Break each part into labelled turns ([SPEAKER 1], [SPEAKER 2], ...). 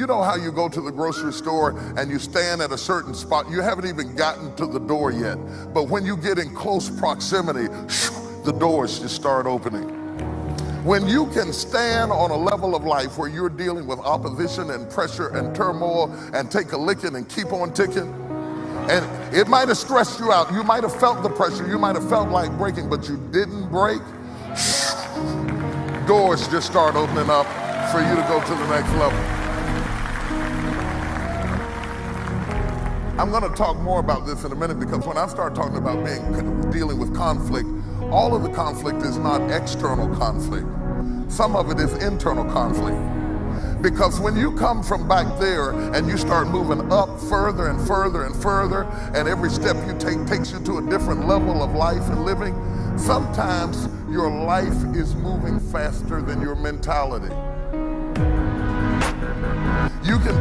[SPEAKER 1] You know how you go to the grocery store and you stand at a certain spot, you haven't even gotten to the door yet, but when you get in close proximity, the doors just start opening. When you can stand on a level of life where you're dealing with opposition and pressure and turmoil and take a licking and keep on ticking, and it might have stressed you out, you might have felt the pressure, you might have felt like breaking, but you didn't break, doors just start opening up for you to go to the next level. I'm going to talk more about this in a minute, because when I start talking about dealing with conflict, all of the conflict is not external conflict. Some of it is internal conflict. Because when you come from back there and you start moving up further and further and further, and every step you take takes you to a different level of life and living, sometimes your life is moving faster than your mentality. You can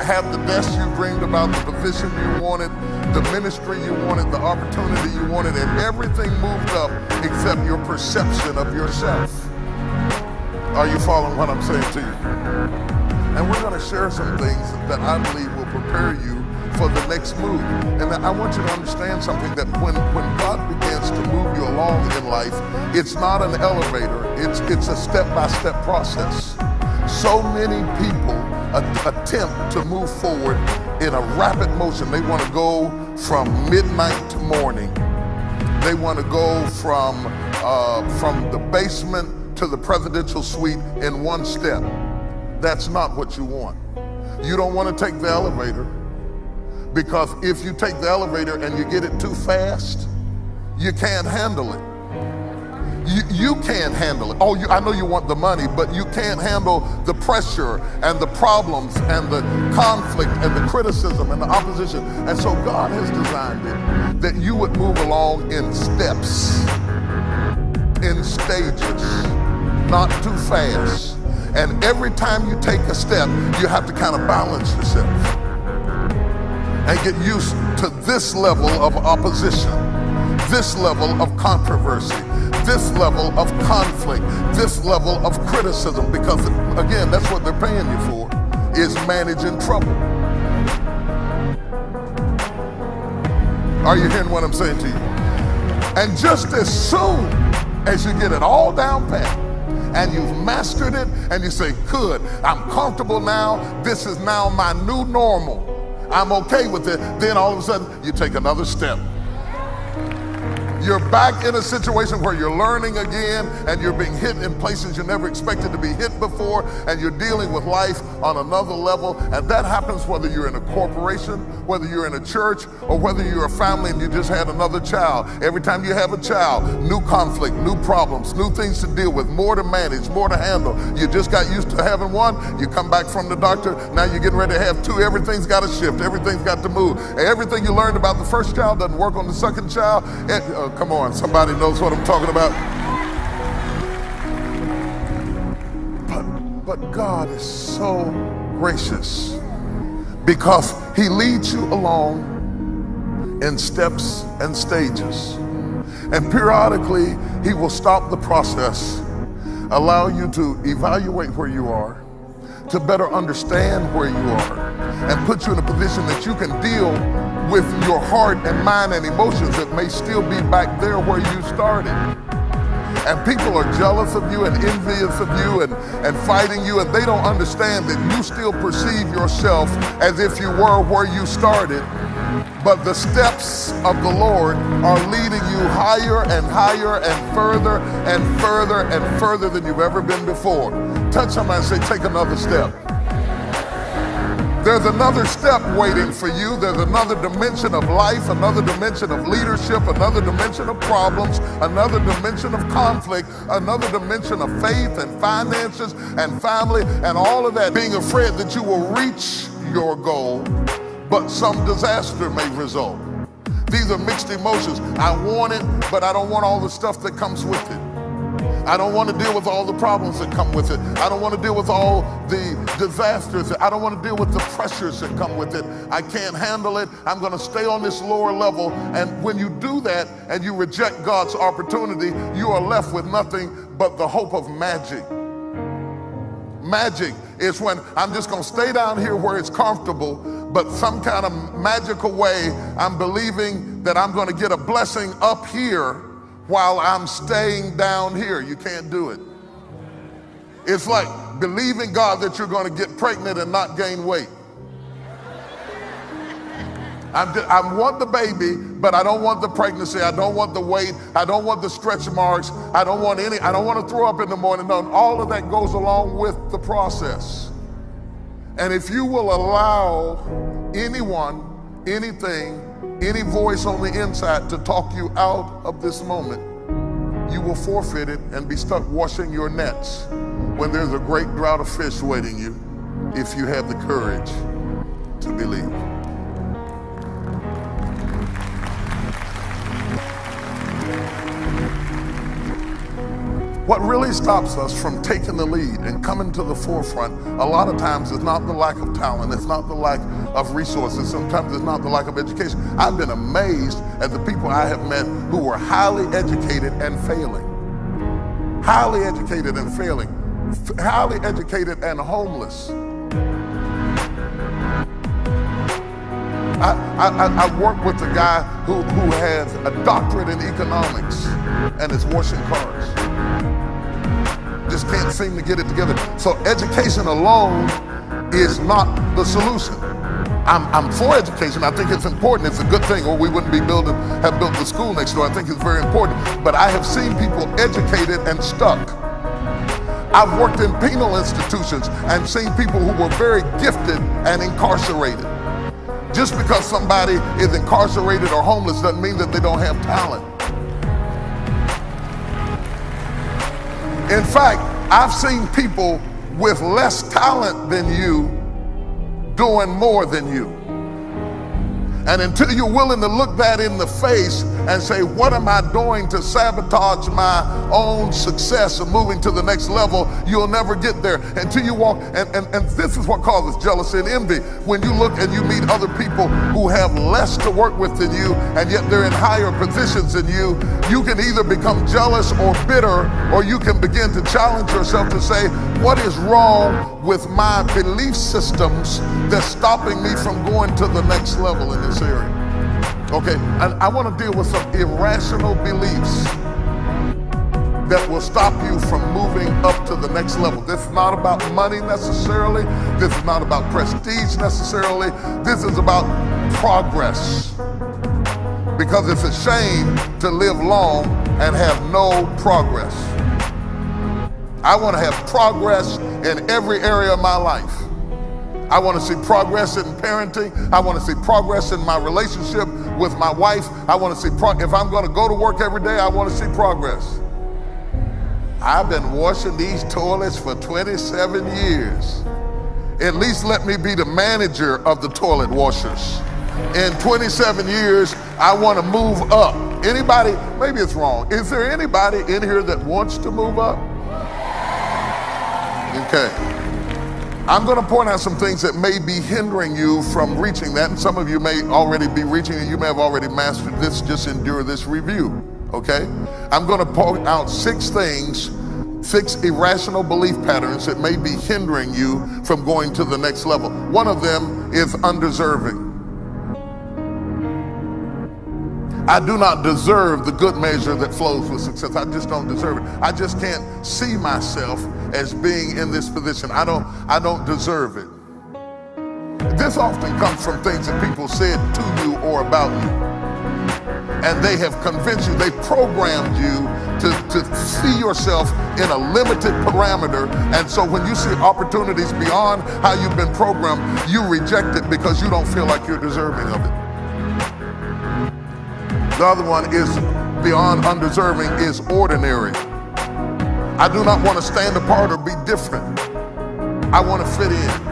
[SPEAKER 1] have the desk you dreamed about, the position you wanted, the ministry you wanted, the opportunity you wanted, and everything moved up except your perception of yourself. Are you following what I'm saying to you? And we're going to share some things that I believe will prepare you for the next move. And I want you to understand something, that when God begins to move you along in life, it's not an elevator, it's a step-by-step process. So many people attempt to move forward in a rapid motion. They want to go from midnight to morning. They want to go from the basement to the presidential suite in one step. That's not what you want. You don't want to take the elevator, because if you take the elevator and you get it too fast, you can't handle it. You can't handle it. Oh, I know you want the money, but you can't handle the pressure and the problems and the conflict and the criticism and the opposition. And so God has designed it that you would move along in steps, in stages, not too fast. And every time you take a step, you have to kind of balance yourself and get used to this level of opposition, this level of controversy, this level of conflict, this level of criticism, because again, that's what they're paying you for, is managing trouble. Are you hearing what I'm saying to you? And just as soon as you get it all down pat and you've mastered it and you say, good, I'm comfortable now, this is now my new normal, I'm okay with it, then all of a sudden you take another step. You're back in a situation where you're learning again, and you're being hit in places you never expected to be hit before, and you're dealing with life on another level. And that happens whether you're in a corporation, whether you're in a church, or whether you're a family and you just had another child. Every time you have a child, new conflict, new problems, new things to deal with, more to manage, more to handle. You just got used to having one, you come back from the doctor, now you're getting ready to have two. Everything's got to shift, everything's got to move. Everything you learned about the first child doesn't work on the second child. Come on, somebody knows what I'm talking about. But God is so gracious, because He leads you along in steps and stages. And periodically, He will stop the process, allow you to evaluate where you are, to better understand where you are, and put you in a position that you can deal with your heart and mind and emotions that may still be back there where you started. And people are jealous of you and envious of you and fighting you, and they don't understand that you still perceive yourself as if you were where you started. But the steps of the Lord are leading you higher and higher and further and further and further than you've ever been before. Touch somebody and say, take another step. There's another step waiting for you. There's another dimension of life, another dimension of leadership, another dimension of problems, another dimension of conflict, another dimension of faith and finances and family and all of that. Being afraid that you will reach your goal, but some disaster may result. These are mixed emotions. I want it, but I don't want all the stuff that comes with it. I don't want to deal with all the problems that come with it. I don't want to deal with all the disasters. I don't want to deal with the pressures that come with it. I can't handle it. I'm going to stay on this lower level. And when you do that and you reject God's opportunity, you are left with nothing but the hope of magic. Magic is when I'm just going to stay down here where it's comfortable, but some kind of magical way I'm believing that I'm going to get a blessing up here while I'm staying down here. You can't do it. It's like believing God that you're going to get pregnant and not gain weight. I want the baby, but I don't want the pregnancy. I don't want the weight. I don't want the stretch marks. I don't want to throw up in the morning. No, all of that goes along with the process. And if you will allow anyone, anything, any voice on the inside to talk you out of this moment, you will forfeit it and be stuck washing your nets when there's a great drought of fish waiting you, if you have the courage to believe. What really stops us from taking the lead and coming to the forefront a lot of times is not the lack of talent, it's not the lack of resources, sometimes it's not the lack of education. I've been amazed at the people I have met who were highly educated and failing. Highly educated and failing. Highly educated and homeless. I work with a guy who has a doctorate in economics and is washing cars. Just can't seem to get it together. So education alone is not the solution. I'm for education. I think it's important. It's a good thing, or we wouldn't have built the school next door. I think it's very important. But I have seen people educated and stuck. I've worked in penal institutions and seen people who were very gifted and incarcerated. Just because somebody is incarcerated or homeless doesn't mean that they don't have talent. In fact, I've seen people with less talent than you doing more than you. And until you're willing to look that in the face and say, what am I doing to sabotage my own success of moving to the next level, you'll never get there. Until you walk, and this is what causes jealousy and envy. When you look and you meet other people who have less to work with than you, and yet they're in higher positions than you, you can either become jealous or bitter, or you can begin to challenge yourself to say, what is wrong with my belief systems that's stopping me from going to the next level in this area? Okay, and I want to deal with some irrational beliefs that will stop you from moving up to the next level. This is not about money necessarily. This is not about prestige necessarily. This is about progress. Because it's a shame to live long and have no progress. I want to have progress in every area of my life. I want to see progress in parenting. I want to see progress in my relationship with my wife. I want to see if I'm going to go to work every day, I want to see progress. I've been washing these toilets for 27 years. At least let me be the manager of the toilet washers. In 27 years, I want to move up. Anybody, maybe it's wrong. Is there anybody in here that wants to move up? Okay. I'm going to point out some things that may be hindering you from reaching that, and some of you may already be reaching it. You may have already mastered this. Just endure this review, okay? I'm going to point out 6 things, 6 irrational belief patterns that may be hindering you from going to the next level. One of them is undeserving. I do not deserve the good measure that flows with success. I just don't deserve it. I just can't see myself as being in this position. I don't deserve it. This often comes from things that people said to you or about you. And they have convinced you, they programmed you to see yourself in a limited parameter. And so when you see opportunities beyond how you've been programmed, you reject it because you don't feel like you're deserving of it. The other one is beyond undeserving is ordinary. I do not want to stand apart or be different. I want to fit in.